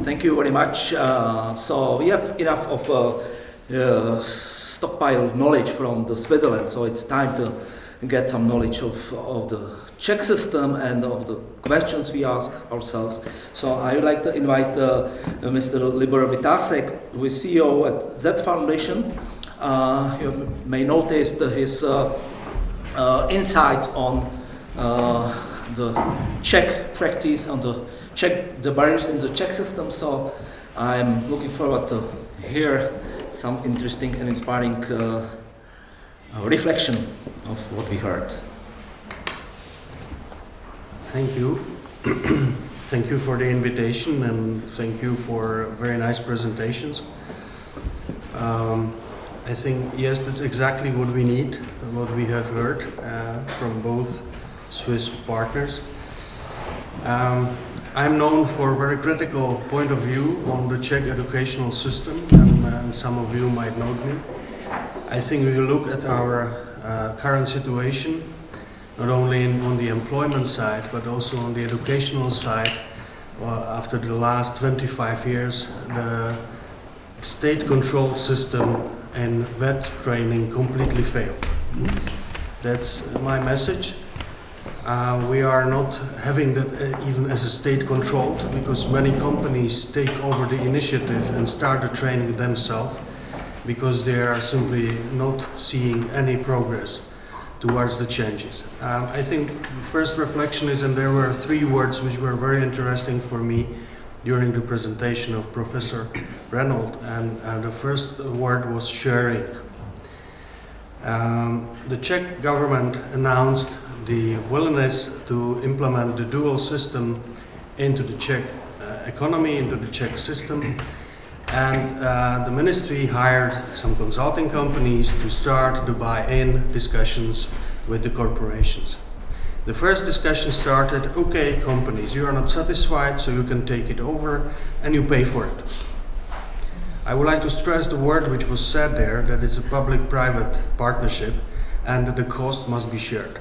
Thank you very much. So we have enough of stockpile knowledge from the Switzerland, so it's time to get some knowledge of the Czech system and of the questions we ask ourselves. So I would like to invite Mr. Libor Witassek, who is CEO at Z Foundation. You may notice his insights on the Czech practice, on the barriers in the Czech system. So I'm looking forward to hear some interesting and inspiring reflection of what we heard. Thank you. Thank you for the invitation and thank you for very nice presentations. I think, yes, that's exactly what we need, what we have heard from both Swiss partners. I'm known for a very critical point of view on the Czech educational system, and some of you might know me. I think we look at our current situation, not only on the employment side, but also on the educational side. After the last 25 years, the state-controlled system and vet training completely failed. That's my message. We are not having that even as a state-controlled, because many companies take over the initiative and start the training themselves, because they are simply not seeing any progress towards the changes. I think the first reflection is, and there were three words which were very interesting for me during the presentation of Professor Renold, and the first word was sharing. The Czech government announced the willingness to implement the dual system into the Czech economy, into the Czech system, and the ministry hired some consulting companies to start the buy-in discussions with the corporations. The first discussion started, okay, companies, you are not satisfied, so you can take it over and you pay for it. I would like to stress the word which was said there, that it's a public-private partnership and that the cost must be shared.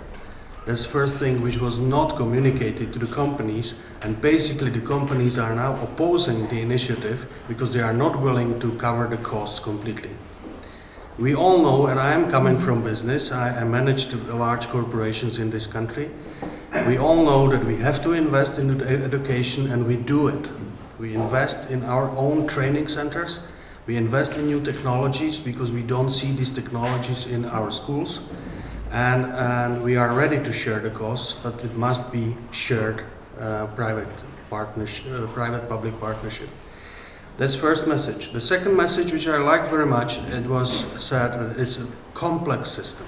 That's the first thing which was not communicated to the companies, and basically the companies are now opposing the initiative because they are not willing to cover the costs completely. We all know, and I am coming from business, I manage large corporations in this country. We all know that we have to invest in education, and we do it. We invest in our own training centers. We invest in new technologies because we don't see these technologies in our schools. And we are ready to share the costs, but it must be shared private-public partnership. That's first message. The second message, which I liked very much, it was said that it's a complex system.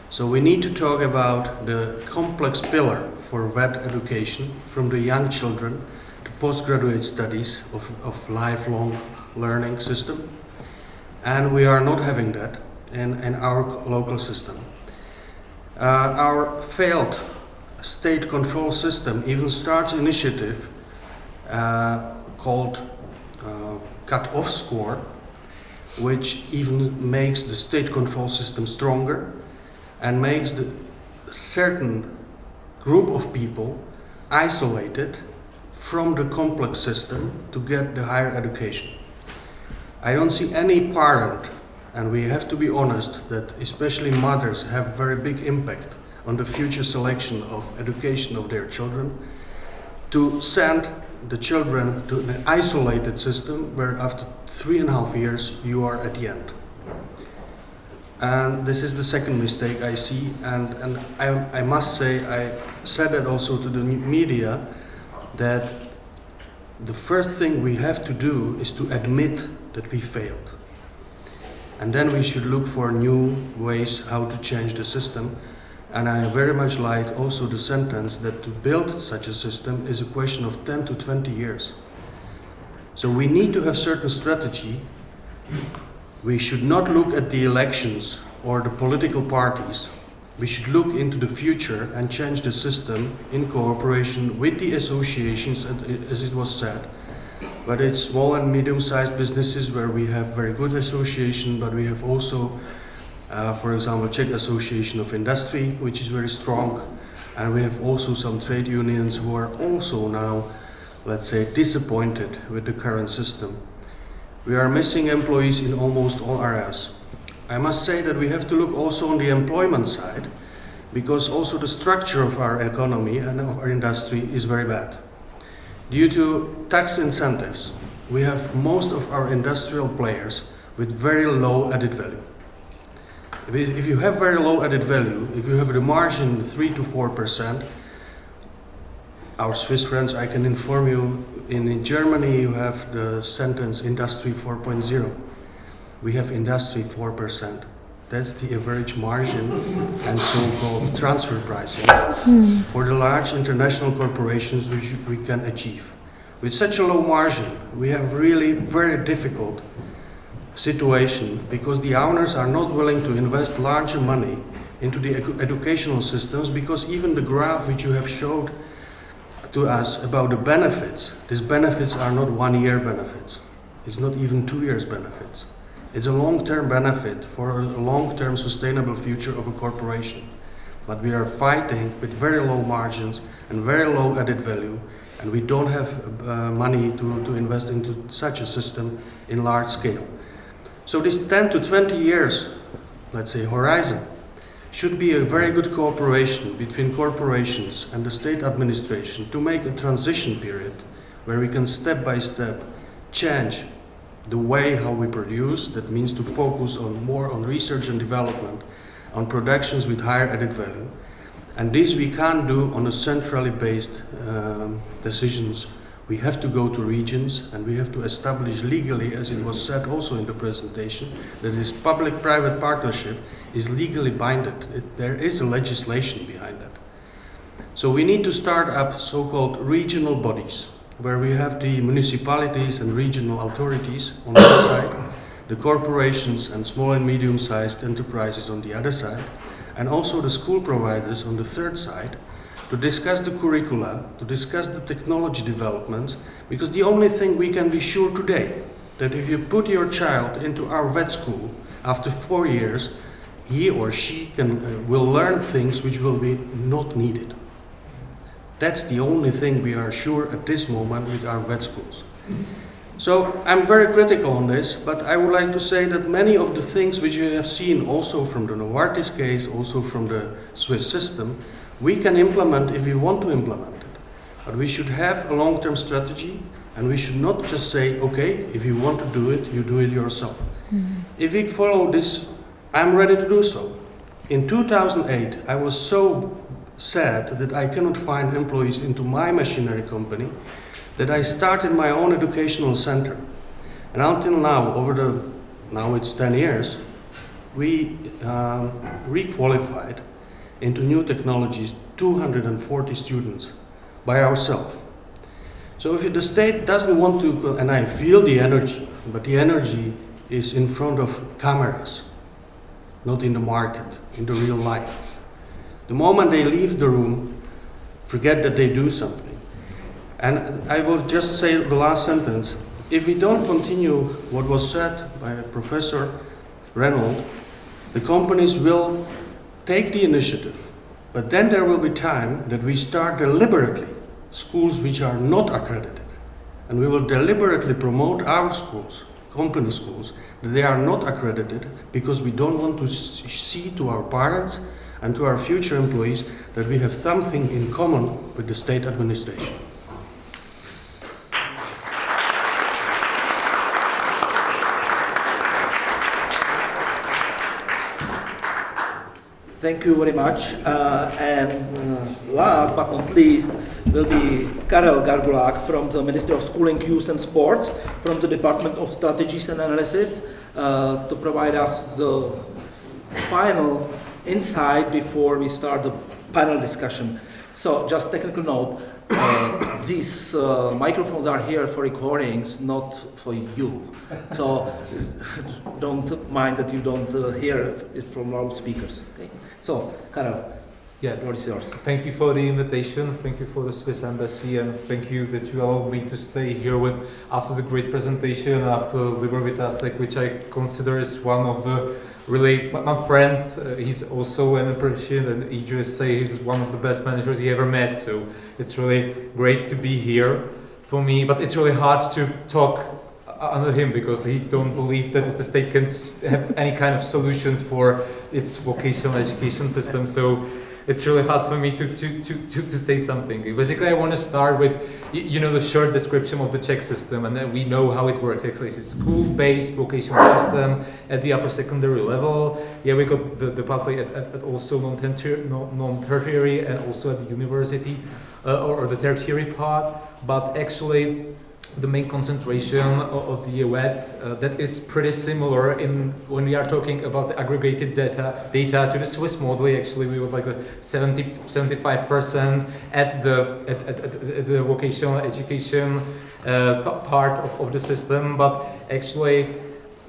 So we need to talk about the complex pillar for vet education, from the young children to postgraduate studies of lifelong learning system. And we are not having that in our local system. Our failed state control system even starts initiative called cut-off score, which even makes the state control system stronger and makes the certain group of people isolated from the complex system to get the higher education. I don't see any parent, and we have to be honest that especially mothers have very big impact on the future selection of education of their children, to send the children to an isolated system where after 3.5 years you are at the end. And this is the second mistake I see, and I must say, I said that also to the media, that the first thing we have to do is to admit that we failed. And then we should look for new ways how to change the system. And I very much like also the sentence that to build such a system is a question of 10 to 20 years. So we need to have certain strategy. We should not look at the elections or the political parties. We should look into the future and change the system in cooperation with the associations, as it was said. But it's small and medium-sized businesses where we have very good association, but we have also, for example, Czech Association of Industry, which is very strong, and we have also some trade unions who are also now let's say, disappointed with the current system. We are missing employees in almost all areas. I must say that we have to look also on the employment side, because also the structure of our economy and of our industry is very bad. Due to tax incentives, we have most of our industrial players with very low added value. If you have very low added value, if you have the margin 3 to 4%, our Swiss friends, I can inform you, in Germany you have the sentence Industry 4.0. We have Industry 4%. That's the average margin and so-called transfer pricing for the large international corporations which we can achieve. With such a low margin, we have really very difficult situation because the owners are not willing to invest larger money into the educational systems, because even the graph which you have showed to us about the benefits, these benefits are not 1 year benefits. It's not even 2 years benefits. It's a long-term benefit for a long-term sustainable future of a corporation. But we are fighting with very low margins and very low added value, and we don't have money to invest into such a system in large scale. So this 10 to 20 years, let's say, horizon, should be a very good cooperation between corporations and the state administration to make a transition period where we can step by step change the way how we produce. That means to focus on more on research and development, on productions with higher added value. And this we can't do on a centrally based decisions. We have to go to regions, and we have to establish legally, as it was said also in the presentation, that this public-private partnership is legally binded. There is a legislation behind that. So we need to start up so-called regional bodies, where we have the municipalities and regional authorities on one side, the corporations and small and medium-sized enterprises on the other side, and also the school providers on the third side, to discuss the curricula, to discuss the technology developments, because the only thing we can be sure today, that if you put your child into our vet school, after 4 years, he or she will learn things which will be not needed. That's the only thing we are sure at this moment with our vet schools. So I'm very critical on this, but I would like to say that many of the things which you have seen also from the Novartis case, also from the Swiss system, we can implement if we want to implement it. But we should have a long-term strategy, and we should not just say, okay, if you want to do it, you do it yourself. If we follow this, I'm ready to do so. In 2008, I was so sad that I cannot find employees into my machinery company that I started my own educational center. And until now, now it's 10 years, we re-qualified into new technologies 240 students by ourselves. So if the state doesn't want to, and I feel the energy, but the energy is in front of cameras, not in the market, in the real life. The moment they leave the room, forget that they do something. And I will just say the last sentence. If we don't continue what was said by Professor Renold, the companies will take the initiative, but then there will be time that we start deliberately schools which are not accredited, and we will deliberately promote our schools, company schools, that they are not accredited, because we don't want to see to our parents and to our future employees that we have something in common with the state administration. Thank you very much. Last but not least will be Karel Gargulák from the Ministry of Schooling, Youth and Sports, from the Department of Strategies and Analysis, to provide us the final insight before we start the panel discussion. So just technical note, these microphones are here for recordings, not for you. So don't mind that you don't hear it from loudspeakers. Okay? So, Karel, yeah, the floor is yours. Thank you for the invitation. Thank you for the Swiss Embassy, and thank you that you allowed me to stay here with after the great presentation, after Libor Witassek, which I consider is one of the really, my friend, he's also an apprenticeship, and he just say he's one of the best managers he ever met. So it's really great to be here. for me, but it's really hard to talk under him because he don't believe that the state can have any kind of solutions for its vocational education system. So it's really hard for me to say something. Basically, I want to start with, you know, the short description of the Czech system, and then we know how it works. Actually, it's a school-based vocational system at the upper secondary level. Yeah, we got the pathway at also non-tertiary and also at the university or the tertiary part. But actually, the main concentration of the EOET that is pretty similar in when we are talking about the aggregated data to the Swiss model. Actually, we would like a 75% at the vocational education part of the system. But actually,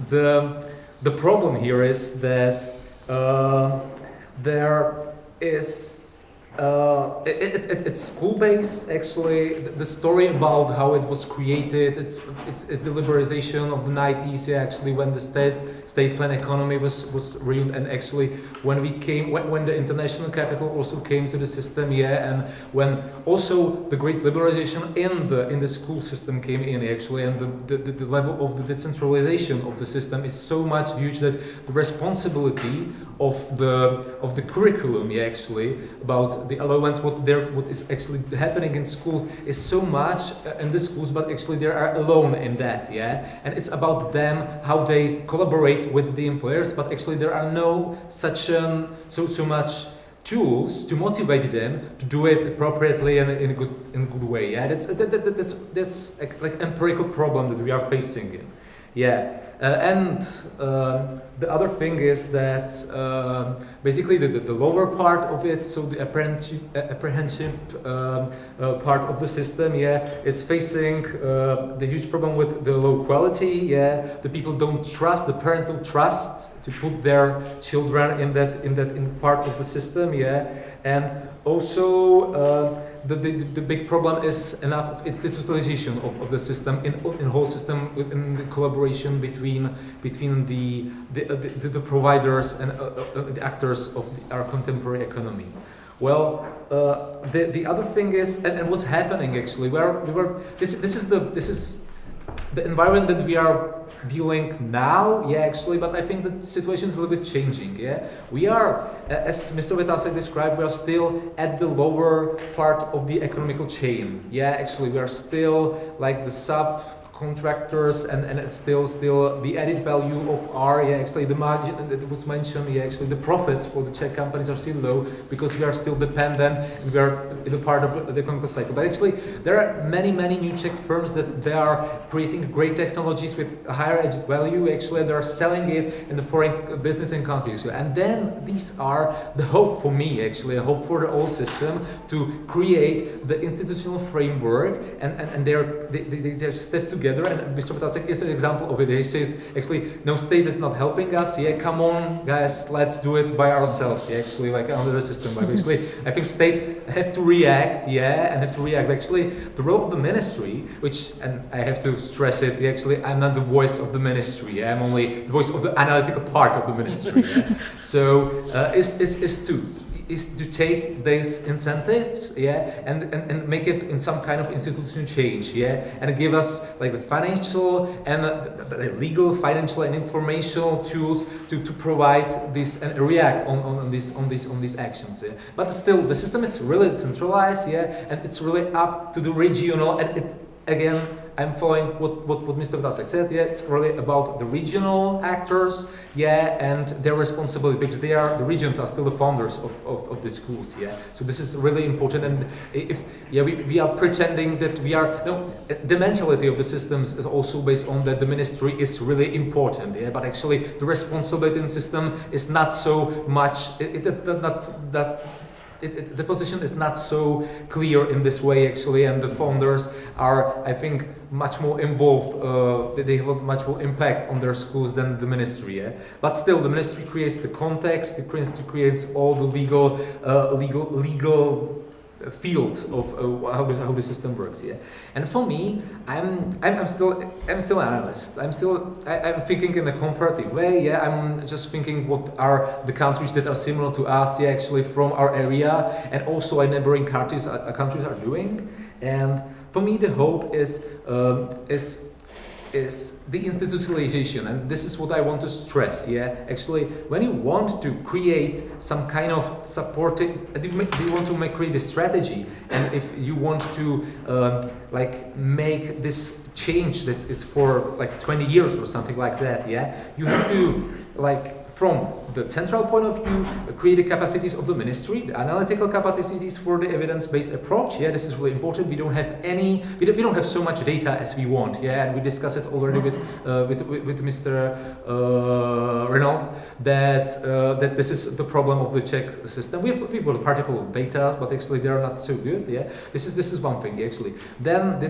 the problem here is that there is. It's school-based. Actually, the story about how it was created, it's the liberalization of the 90s. Yeah, actually, when the state plan economy was real, and actually when the international capital also came to the system. Yeah, and when also the great liberalization in the school system came in. Actually, and the level of the decentralization of the system is so much huge that the responsibility of the curriculum, yeah, actually about the allowance, what is actually happening in schools is so much in the schools, but actually they are alone in that, yeah, and it's about them, how they collaborate with the employers, but actually there are no such so much tools to motivate them to do it appropriately and in a good way. Yeah, that's like empirical problem that we are facing in. Yeah. And the other thing is that basically the lower part of it, so the apprenticeship part of the system, yeah, is facing the huge problem with the low quality. Yeah, the people don't trust, the parents don't trust to put their children in that part of the system. Yeah, and also. The big problem is enough of its digitalization of the system in whole system, in the collaboration between the providers and the actors of our contemporary economy. Well, the other thing is, and what's happening actually, this is the environment that we are dealing now, yeah, actually, but I think the situation is a little bit changing, yeah. We are, as Mr. Witassek described, we are still at the lower part of the economical chain, yeah, actually, we are still like the subcontractors and it's still the added value of yeah, actually the margin that was mentioned, yeah, actually the profits for the Czech companies are still low because we are still dependent and we are in a part of the economic cycle. But actually there are many new Czech firms that they are creating great technologies with higher added value. Actually they are selling it in the foreign business in countries, and then these are the hope for me, actually a hope for the whole system to create the institutional framework and they step together. And Mr. Witassek is an example of it. He says, actually, no, state is not helping us. Yeah, come on, guys, let's do it by ourselves. Yeah, actually, like under the system. But actually, I think state have to react. Yeah, and have to react. Actually, the role of the ministry, which, and I have to stress it. Actually, I'm not the voice of the ministry. Yeah, I'm only the voice of the analytical part of the ministry. Yeah? So, is to take these incentives, yeah, and make it in some kind of institutional change, yeah, and give us like the financial and the legal, financial and informational tools to provide this and react on these actions. Yeah. But still, the system is really decentralized, yeah, and it's really up to the regional, and it again. I'm following what Mr. Witassek said. Yeah, it's really about the regional actors, yeah, and their responsibility because the regions are still the founders of the schools, yeah. So this is really important. And if we are pretending that the mentality of the systems is also based on that the ministry is really important, yeah. But actually, the responsibility in the system is not so much. The position is not so clear in this way, actually, and the founders are, I think, much more involved. They have much more impact on their schools than the ministry. Yeah? But still, the ministry creates the context. The ministry creates all the legal fields of how the system works. Yeah, and for me, I'm still an analyst. I'm thinking in a comparative way. Yeah, I'm just thinking what are the countries that are similar to us. Yeah, actually from our area, and also our neighboring countries are doing. And for me the hope is the institutionalization, and this is what I want to stress. Yeah, actually, when you want to create some kind of supporting, you want to create a strategy, and if you want to like make this change, this is for like 20 years or something like that. Yeah, you have to like. From the central point of view, create the capacities of the ministry, the analytical capacities for the evidence-based approach. Yeah, this is really important. We don't have we don't have so much data as we want. Yeah, and we discussed it already with Mr. Renold that this is the problem of the Czech system. We've got particle data, but actually they are not so good. Yeah, this is one thing actually. Then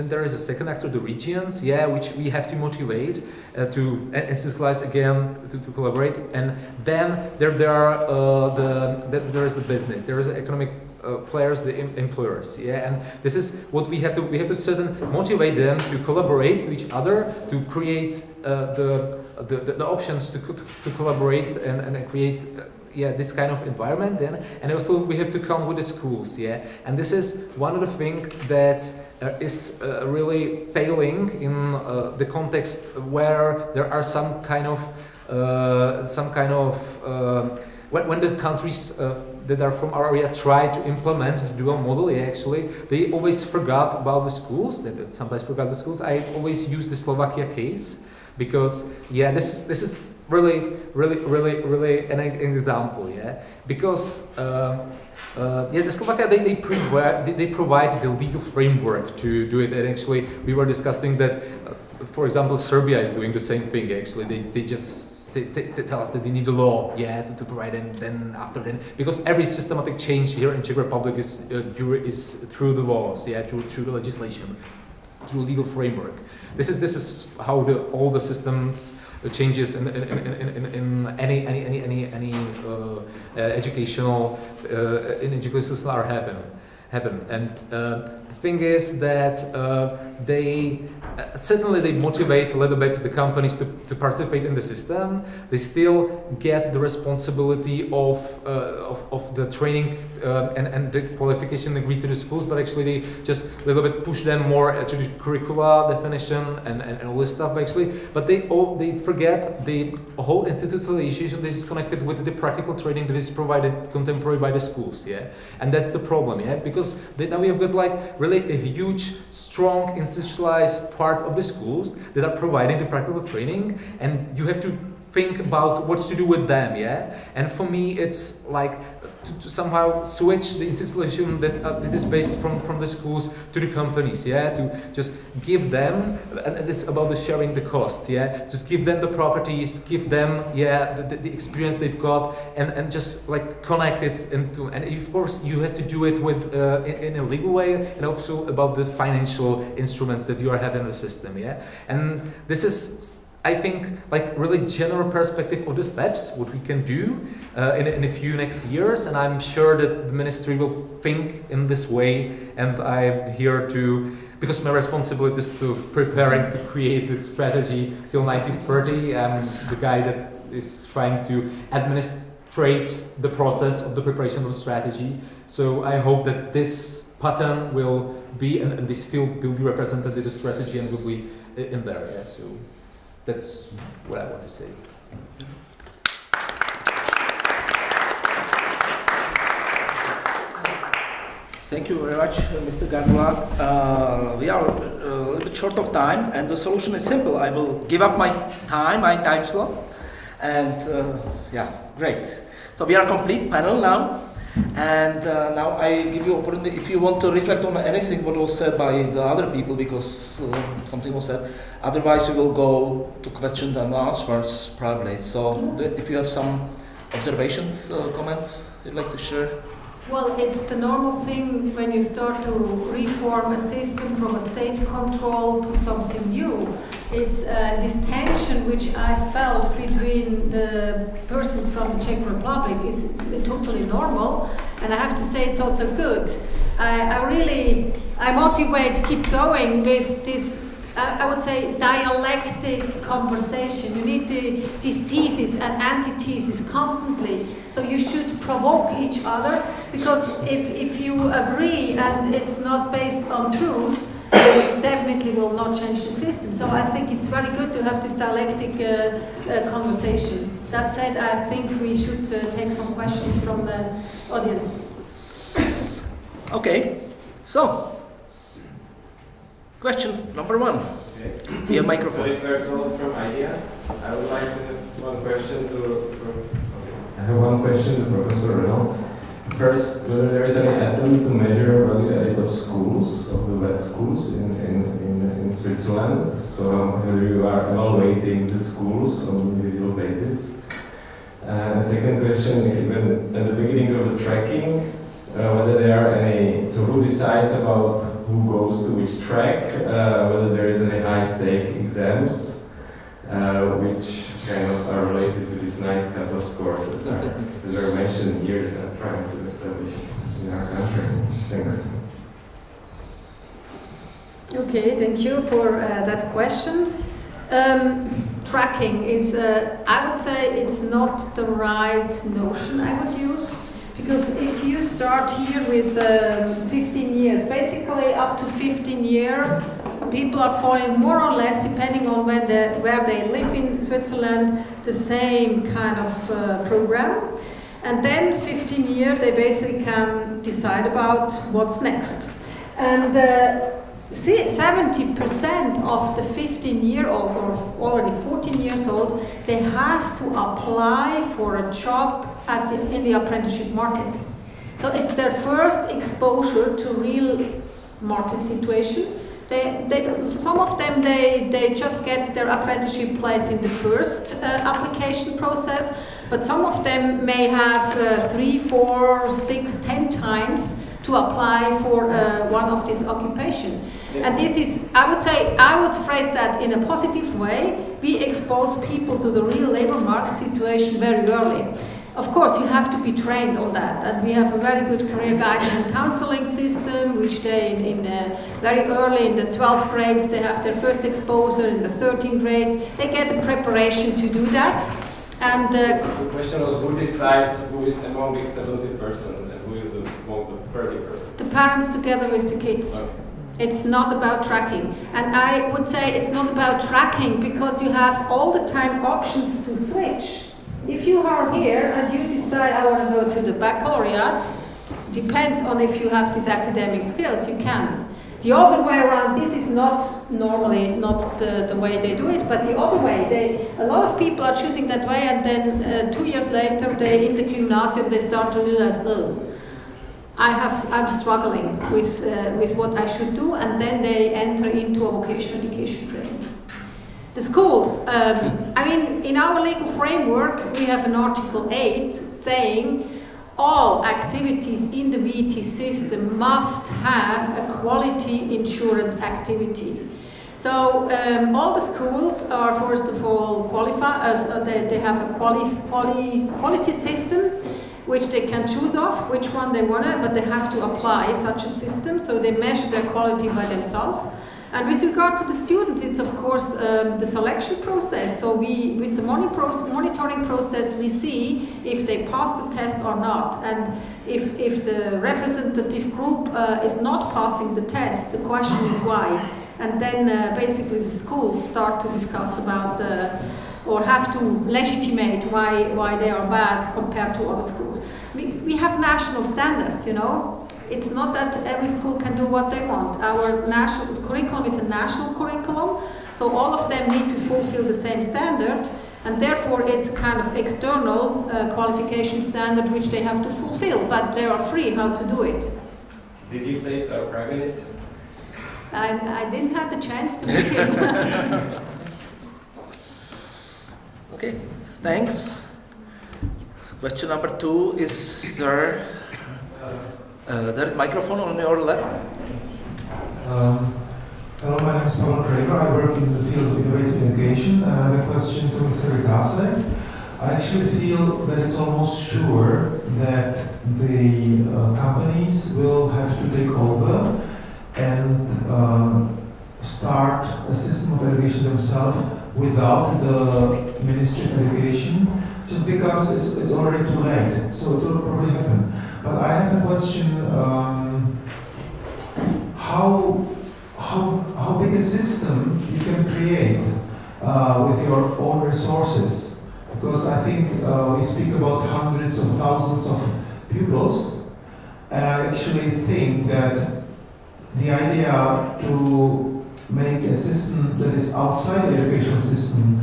there is a second actor, the regions. Yeah, which we have to motivate to institutionalize again to collaborate, and then there is the business, there is the economic players, the employers, yeah, and this is what we have to certain motivate them to collaborate to each other to create the options to collaborate and create. Yeah, this kind of environment then, and also we have to count with the schools, yeah, and this is one of the things that is really failing in the context where there are some kind of when the countries that are from our area try to implement the dual model, yeah, actually they always forgot about the schools. They sometimes forgot the schools. I always use the Slovakia case. Because yeah, this is really an example, yeah. Because the Slovakia they provide the legal framework to do it, and actually we were discussing that, for example, Serbia is doing the same thing. Actually, they just tell us that they need a law, yeah, to provide, and then after then, because every systematic change here in Czech Republic is through the laws, yeah, through the legislation, through legal framework. This is how all the systems changes in any educational system are happen. And the thing is that they certainly motivate a little bit the companies to participate in the system. They still get the responsibility of the training and the qualification agreed to the schools, but actually they just a little bit push them more to the curricula definition and all this stuff. But they forget the whole institutionalization that is connected with the practical training that is provided contemporary by the schools. Yeah, and that's the problem. Yeah, because now we have got like really a huge, strong, institutionalized part of the schools that are providing the practical training, and you have to think about what to do with them, yeah? And for me, it's like to somehow switch the institution that is based from the schools to the companies, yeah? To just give them, and it's about the sharing the cost, yeah? Just give them the properties, give them, yeah, the experience they've got, and just like connect it into, and of course you have to do it with in a legal way, and also about the financial instruments that you are having in the system, yeah? And this is, I think, like really general perspective of the steps, what we can do in a few next years, and I'm sure that the ministry will think in this way, and I'm here to, because my responsibility is to preparing to create the strategy till 1930. I'm the guy that is trying to administrate the process of the preparation of the strategy, so I hope that this pattern will be, and this field will be represented in the strategy and will be in there, yeah, so. That's what I want to say. Thank you very much, Mr. Gargulák. We are a little bit short of time, and the solution is simple. I will give up my time slot, and yeah, great. So we are a complete panel now, and now I give you opportunity if you want to reflect on anything what was said by the other people, because something was said. Otherwise, we will go to questions and answers probably. So, if you have some observations, comments you'd like to share. Well, it's the normal thing when you start to reform a system from a state control to something new. It's this tension which I felt between the persons from the Czech Republic is totally normal, and I have to say it's also good. I motivate keep going with this I would say, dialectic conversation. You need these theses and antitheses constantly. So you should provoke each other, because if you agree and it's not based on truth, it definitely will not change the system. So I think it's very good to have this dialectic conversation. That said, I think we should take some questions from the audience. Okay, so question number one. Okay. Your microphone. Renold from IDEA. I would like to have one question to. I have one question to Professor Renold. First, whether there is any attempt to measure value added of schools, of the wet schools in Switzerland. So whether you are evaluating the schools on an individual basis. And second question, if even at the beginning of the tracking, whether there are any, so who decides about who goes to which track, whether there is any high stake exams, which kind of are related to these nice cut-off scores that are mentioned here that are trying to establish in our country. Thanks. Okay, thank you for that question. Tracking is, I would say it's not the right notion I would use, because if you start here with 15 years, basically up to 15 years, people are following more or less, depending on where they live in Switzerland, the same kind of program. And then 15 years, they basically can decide about what's next. And 70% of the 15-year-olds, or already 14 years old, they have to apply for a job in the apprenticeship market. So it's their first exposure to real market situation. Some of them, they just get their apprenticeship place in the first application process, but some of them may have 3, 4, 6, 10 times to apply for one of these occupations. And this is, I would say, I would phrase that in a positive way. We expose people to the real labor market situation very early. Of course, you have to be trained on that, and we have a very good career guidance and counseling system, which they, very early in the 12th grades, they have their first exposure. In the 13th grades, they get the preparation to do that. And the question was, who decides who is among these 70% and who is among the 30%? The parents together with the kids. Okay. It's not about tracking. And I would say it's not about tracking because you have all the time options to switch. If you are here and you decide I want to go to the baccalaureate, depends on if you have these academic skills, you can. The other way around, this is not normally not the way they do it, but the other way, a lot of people are choosing that way, and then 2 years later, in the gymnasium, they start to realize, oh, I'm struggling with what I should do, and then they enter into a vocational education training. The schools, I mean, in our legal framework, we have an Article 8 saying all activities in the VT system must have a quality insurance activity. So all the schools are first of all qualified, they have a quality system which they can choose off which one they want to, but they have to apply such a system, so they measure their quality by themselves. And with regard to the students, it's of course the selection process. So with the monitoring process, we see if they pass the test or not. And if the representative group is not passing the test, the question is why. And then basically the schools start to discuss about or have to legitimate why they are bad compared to other schools. We have national standards, you know. It's not that every school can do what they want. Our national curriculum is a national curriculum, so all of them need to fulfill the same standard, and therefore it's a kind of external qualification standard which they have to fulfill, but they are free how to do it. Did you say it to our Prime Minister? I didn't have the chance to meet him. Okay, thanks. Question number 2 is there. There is microphone on your left. Hello, my name is Paul Kramer. I work in the field of innovative education, and I have a question to Mr. Witassek. I actually feel that it's almost sure that the companies will have to take over and start a system of education themselves without the Ministry of Education, just because it's already too late, so it will probably happen. But I have a question, how big a system you can create with your own resources? Because I think we speak about hundreds of thousands of pupils, and I actually think that the idea to make a system that is outside the educational system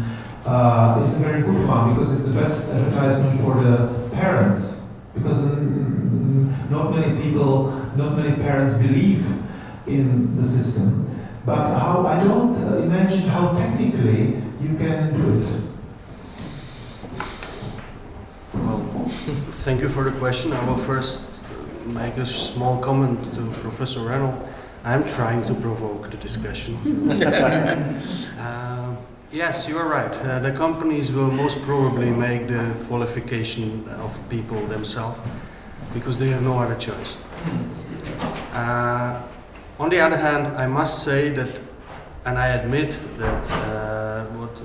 is a very good one, because it's the best advertisement for the parents, because not many parents believe in the system. But I don't imagine how technically you can do it. Well, thank you for the question. I will first make a small comment to Professor Renold. I'm trying to provoke the discussion. Yes, you are right. The companies will most probably make the qualification of people themselves because they have no other choice. On the other hand, I must say that, and I admit that what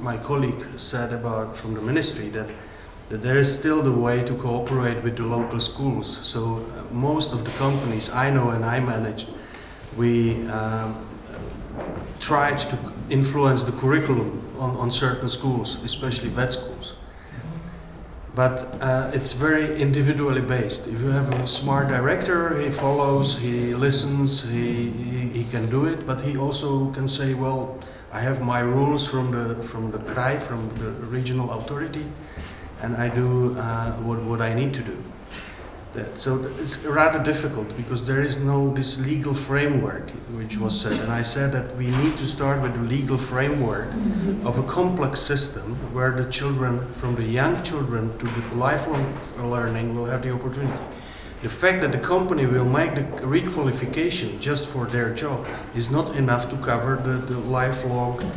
my colleague said about from the ministry, that there is still the way to cooperate with the local schools. So most of the companies I know and I managed, we tried to influence the curriculum on certain schools, especially vet schools. But it's very individually based. If you have a smart director, he follows, he listens, he can do it, but he also can say, well, I have my rules from the CRAI, from the regional authority, and I do what I need to do. So it's rather difficult because there is no this legal framework which was said, and I said that we need to start with the legal framework of a complex system where the children, from the young children to the lifelong learning, will have the opportunity. The fact that the company will make the requalification just for their job is not enough to cover the lifelong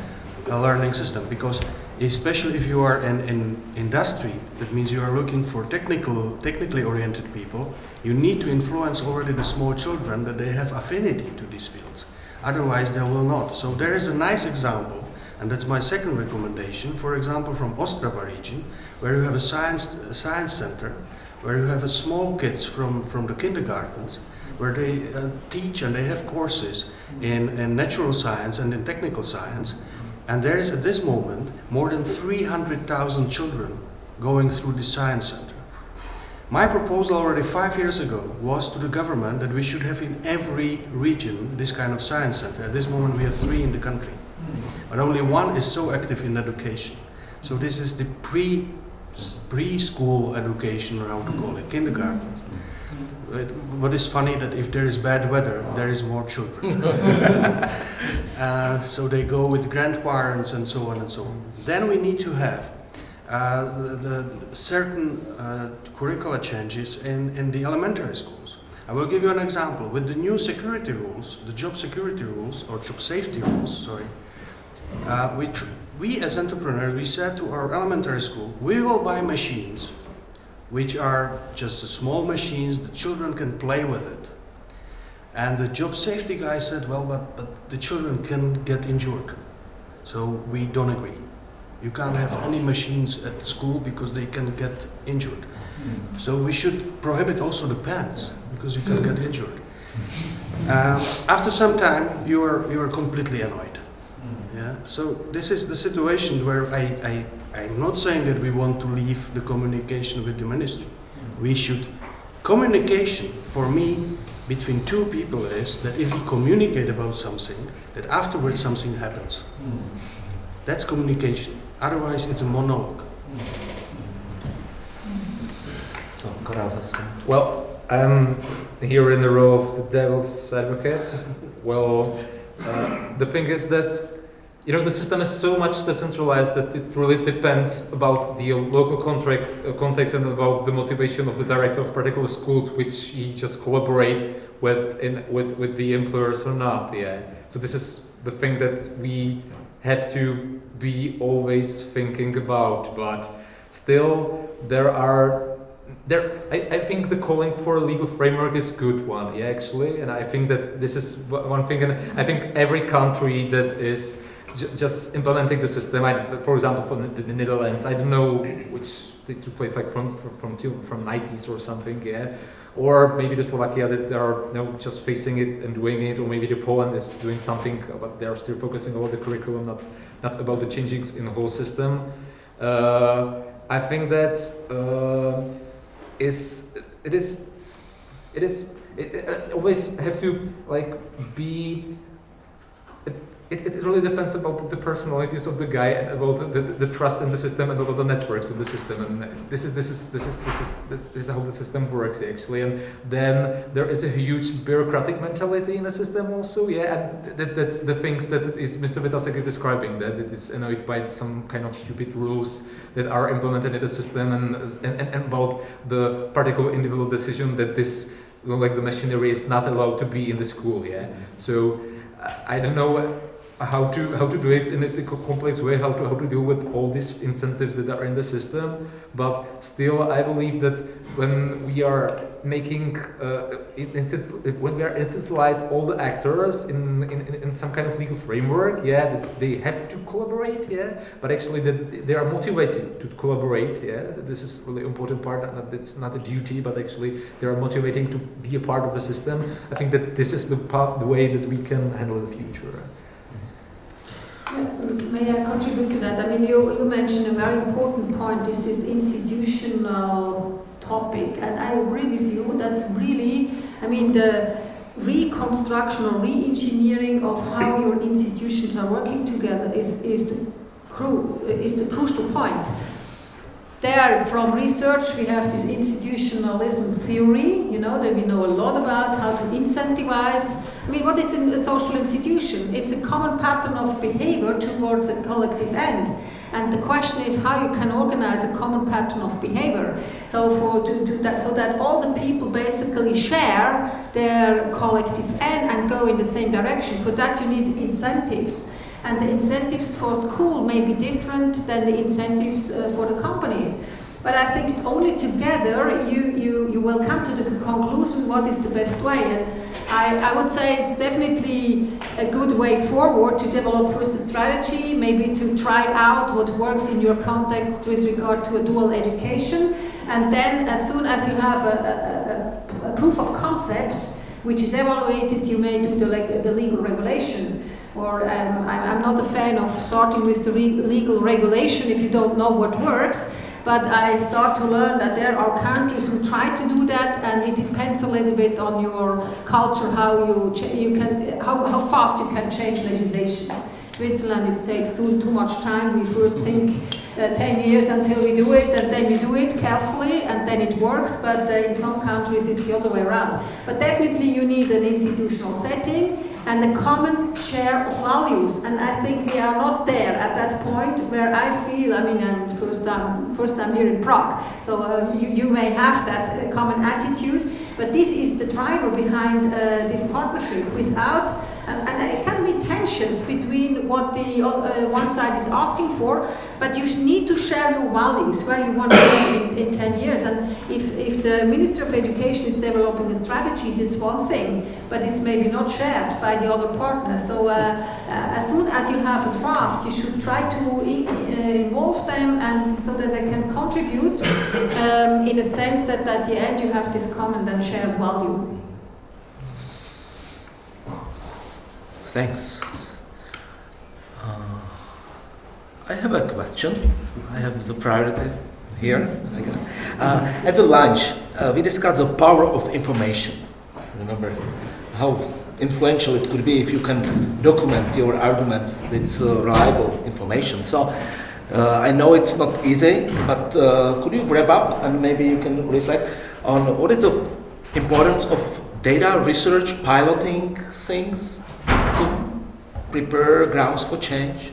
learning system, because especially if you are in industry, that means you are looking for technically oriented people, you need to influence already the small children that they have affinity to these fields. Otherwise they will not. So there is a nice example, and that's my second recommendation, for example from Ostrava region, where you have a science center, where you have a small kids from the kindergartens, where they teach and they have courses in natural science and in technical science. And there is at this moment more than 300,000 children going through the science center. My proposal already 5 years ago was to the government that we should have in every region this kind of science center. At this moment we have 3 in the country, but only 1 is so active in education. So this is the preschool education, or how to call it, kindergarten. What is funny that if there is bad weather, there is more children. So they go with grandparents and so on and so on. Then we need to have the certain curricular changes in the elementary schools. I will give you an example. With the new security rules, the job security rules, or job safety rules, sorry, we as entrepreneurs, we said to our elementary school, we will buy machines which are just small machines, the children can play with it. And the job safety guy said, well, but the children can get injured. So we don't agree. You can't have any machines at school because they can get injured. So we should prohibit also the pens because you can get injured. After some time, you are completely annoyed. Yeah. So this is the situation where I'm not saying that we want to leave the communication with the ministry. We should. Communication, for me, between 2 people is that if we communicate about something, that afterwards something happens. That's communication. Otherwise, it's a monologue. So, Karel. Well, I'm here in the role of the devil's advocate. Well, the thing is that the system is so much decentralized that it really depends about the local context and about the motivation of the director of particular schools, which he just collaborate with the employers or not. Yeah. So this is the thing that we have to be always thinking about. But still, there are I think the calling for a legal framework is a good one, yeah, actually, and I think that this is one thing, and I think every country that is just implementing the system, for example, from the Netherlands, I don't know which they took place like from 90s or something, yeah, or maybe the Slovakia that they are just facing it and doing it, or maybe the Poland is doing something, but they are still focusing about the curriculum, not about the changes in the whole system. I think that it always have to like be. It really depends about the personalities of the guy and about the trust in the system and about the networks in the system, and this is how the system works actually. And then there is a huge bureaucratic mentality in the system also, yeah, and that's the things that Mr. Witassek is describing, that it is annoyed by some kind of stupid rules that are implemented in the system, and about the particular individual decision that this, like the machinery is not allowed to be in the school, yeah. So I don't know how to do it in a complex way, how to deal with all these incentives that are in the system, but still I believe that when we are making when we are institutionalizing all the actors in some kind of legal framework, yeah, that they have to collaborate, yeah, but actually that they are motivated to collaborate, yeah, that this is really important part, that it's not a duty, but actually they are motivating to be a part of the system. I think that this is the way that we can handle the future. May I contribute to that? I mean, you mentioned a very important point, is this institutional topic, and I agree with you. That's really, I mean, the reconstruction or re-engineering of how your institutions are working together is the crucial point. There, from research, we have this institutionalism theory, you know, that we know a lot about how to incentivize. I mean, what is a social institution? It's a common pattern of behavior towards a collective end. And the question is how you can organize a common pattern of behavior. So so that all the people basically share their collective end and go in the same direction. For that you need incentives. And the incentives for school may be different than the incentives for the companies. But I think only together you will come to the conclusion what is the best way. And I would say it's definitely a good way forward to develop first a strategy, maybe to try out what works in your context with regard to a dual education. And then as soon as you have a proof of concept, which is evaluated, you may do the legal regulation. Or I'm not a fan of starting with the legal regulation if you don't know what works, but I start to learn that there are countries who try to do that, and it depends a little bit on your culture how how fast you can change legislations. Switzerland, it takes too much time. We first think 10 years until we do it, and then we do it carefully, and then it works, but in some countries it's the other way around. But definitely you need an institutional setting and a common share of values, and I think we are not there at that point where I feel, I mean, I'm first time here in Prague, so you may have that common attitude, but this is the driver behind this partnership. Without, and it can be tensions between what the one side is asking for, but you need to share your values, where you want to go in 10 years. And if the Minister of Education is developing a strategy, that's one thing, but it's maybe not shared by the other partners. So as soon as you have a draft, you should try to involve them, and so that they can contribute in a sense that at the end you have this common and shared value. Thanks. I have a question. I have the priority here. At the lunch, we discussed the power of information. Remember how influential it could be if you can document your arguments with reliable information. So I know it's not easy, but could you wrap up and maybe you can reflect on what is the importance of data research, piloting things to prepare grounds for change?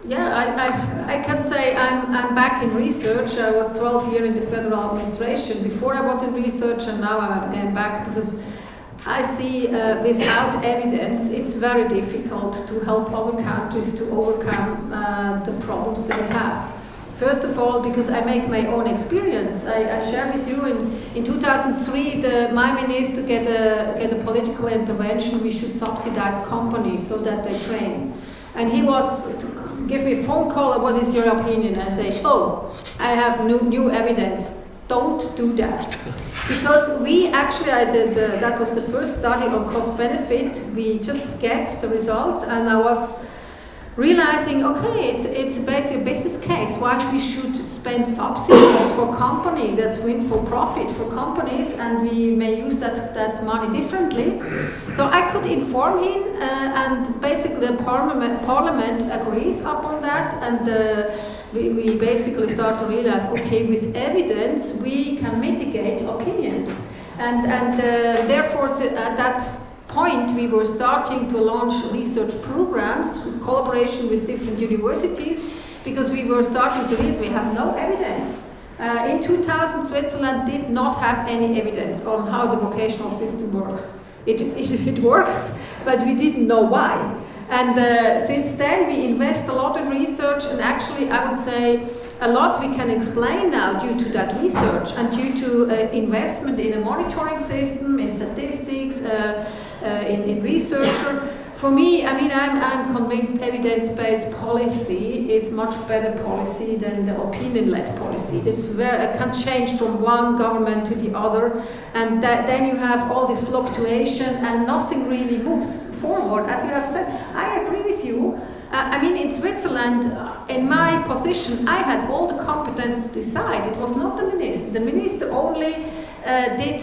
Yeah, I can say I'm back in research. I was 12 years in the federal administration. Before I was in research, and now I'm again back, because I see without evidence it's very difficult to help other countries to overcome the problems they have. First of all, because I make my own experience. I share with you in 2003, my minister get a political intervention. We should subsidize companies so that they train. And he was to give me a phone call. What is your opinion? I say, oh, I have new evidence. Don't do that. Because we actually, that was the first study on cost benefit. We just get the results, and I was realizing, okay, it's basically a business case. Why we should spend subsidies for company that's win for profit for companies, and we may use that money differently. So I could inform him, and basically the parliament agrees upon that, and we basically start to realize, okay, with evidence we can mitigate opinions, and therefore at that point we were starting to launch research programs in collaboration with different universities, because we were starting to realize we have no evidence. In 2000, Switzerland did not have any evidence on how the vocational system works. It works, but we didn't know why. And since then we invest a lot in research, and actually I would say a lot we can explain now due to that research and due to investment in a monitoring system, in statistics, in researcher. For me, I mean, I'm convinced evidence-based policy is much better policy than the opinion-led policy. It's where it can change from one government to the other, and then you have all this fluctuation and nothing really moves forward. As you have said, I agree with you. I mean, in Switzerland, in my position, I had all the competence to decide. It was not the minister. The minister only did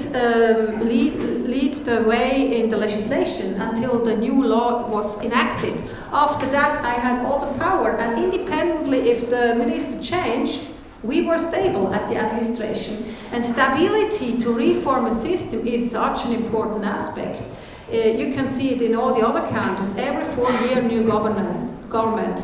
lead the way in the legislation until the new law was enacted. After that, I had all the power, and independently, if the minister changed, we were stable at the administration. And stability to reform a system is such an important aspect. You can see it in all the other countries. Every 4-year new government.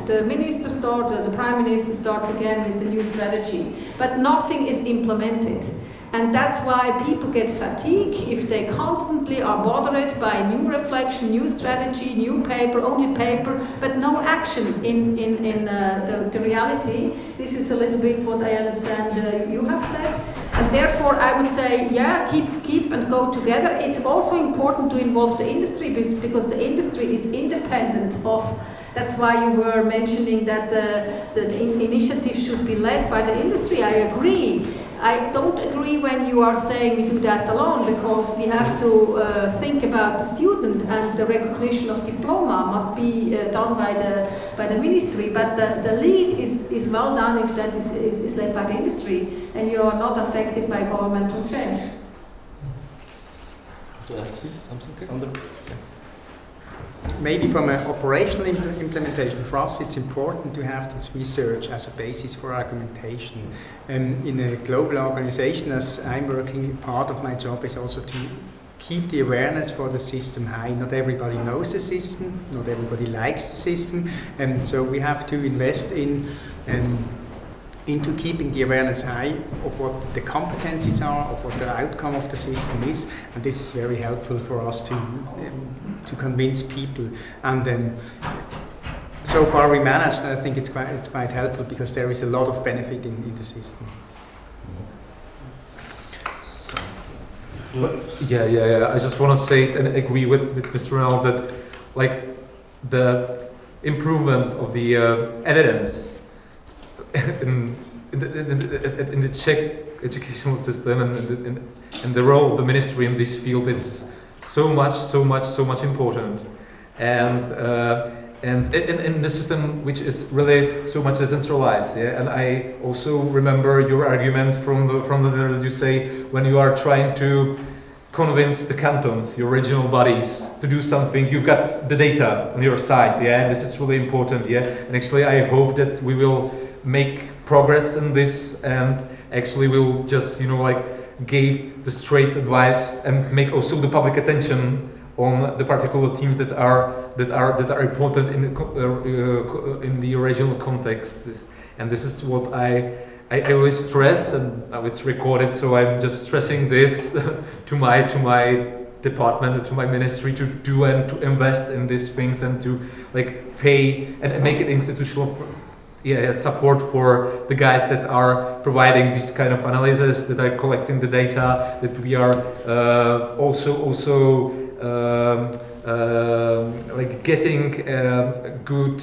The minister the prime minister starts again with a new strategy, but nothing is implemented. And that's why people get fatigued if they constantly are bothered by new reflection, new strategy, new paper, only paper, but no action in the reality. This is a little bit what I understand you have said. And therefore I would say, yeah, keep and go together. It's also important to involve the industry, because the industry is independent of. That's why you were mentioning that the initiative should be led by the industry. I agree. I don't agree when you are saying we do that alone, because we have to think about the student, and the recognition of diploma must be done by the ministry. But the lead is well done if that is led by the industry, and you are not affected by governmental change. Something, Sandro? Maybe from an operational implementation, for us it's important to have this research as a basis for argumentation. In a global organization, as I'm working, part of my job is also to keep the awareness for the system high. Not everybody knows the system, not everybody likes the system, and so we have to invest into keeping the awareness high of what the competencies are, of what the outcome of the system is, and this is very helpful for us to convince people. And so far we managed, and I think it's quite helpful, because there is a lot of benefit in the system. Yeah. I just want to say and agree with Mr. Renold that, like, the improvement of the evidence in the Czech educational system and the role of the ministry in this field, it's so much important, and in the system which is really so much decentralized. Yeah, and I also remember your argument from the you say when you are trying to convince the cantons, your regional bodies, to do something, you've got the data on your side. Yeah, and this is really important. Yeah, and actually I hope that we will make progress in this, and actually we'll just give the straight advice and make also the public attention on the particular themes that are important in the regional context. And this is what I always stress, and now it's recorded, so I'm just stressing this to my department, to my ministry, to do and to invest in these things, and to pay and make it institutional support for the guys that are providing these kind of analyses, that are collecting the data, that we are also like getting good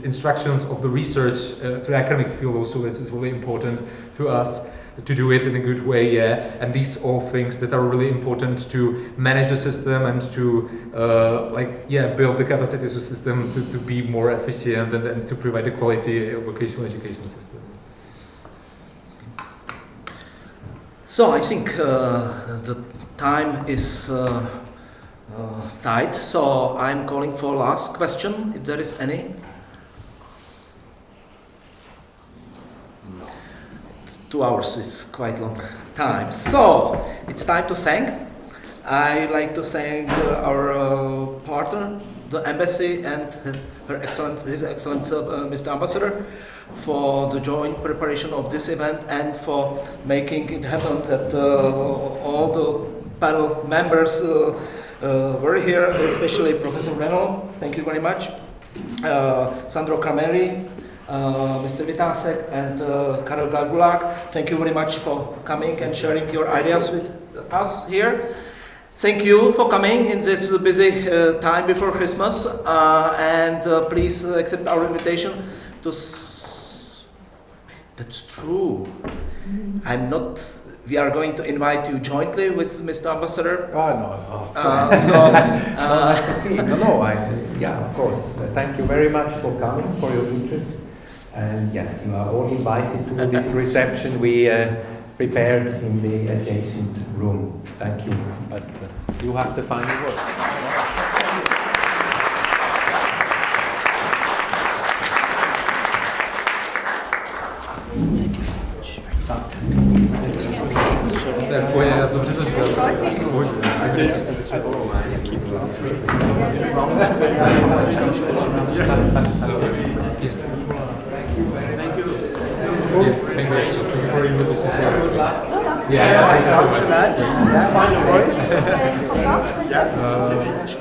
instructions of the research to the academic field also. This is really important to us to do it in a good way, and these all things that are really important to manage the system and to build the capacity of the system to be more efficient and to provide a quality vocational education system. So I think the time is tight, so I'm calling for last question, if there is any. 2 hours is quite long time. So it's time to thank. I'd like to thank our partner, the embassy, and His Excellency, Mr. Ambassador, for the joint preparation of this event and for making it happen that all the panel members were here, especially Professor Renold. Thank you very much. Sandro Crameri, Mr. Witassek, and Karel Gargulák. Thank you very much for coming and sharing your ideas with us here. Thank you for coming in this busy time before Christmas, and please accept our invitation to. That's true. We are going to invite you jointly with Mr. Ambassador. No. Of course. Thank you very much for coming, for your interest. And yes, you are all invited to the reception we prepared in the adjacent room. Thank you. But you have the final word. Thank you.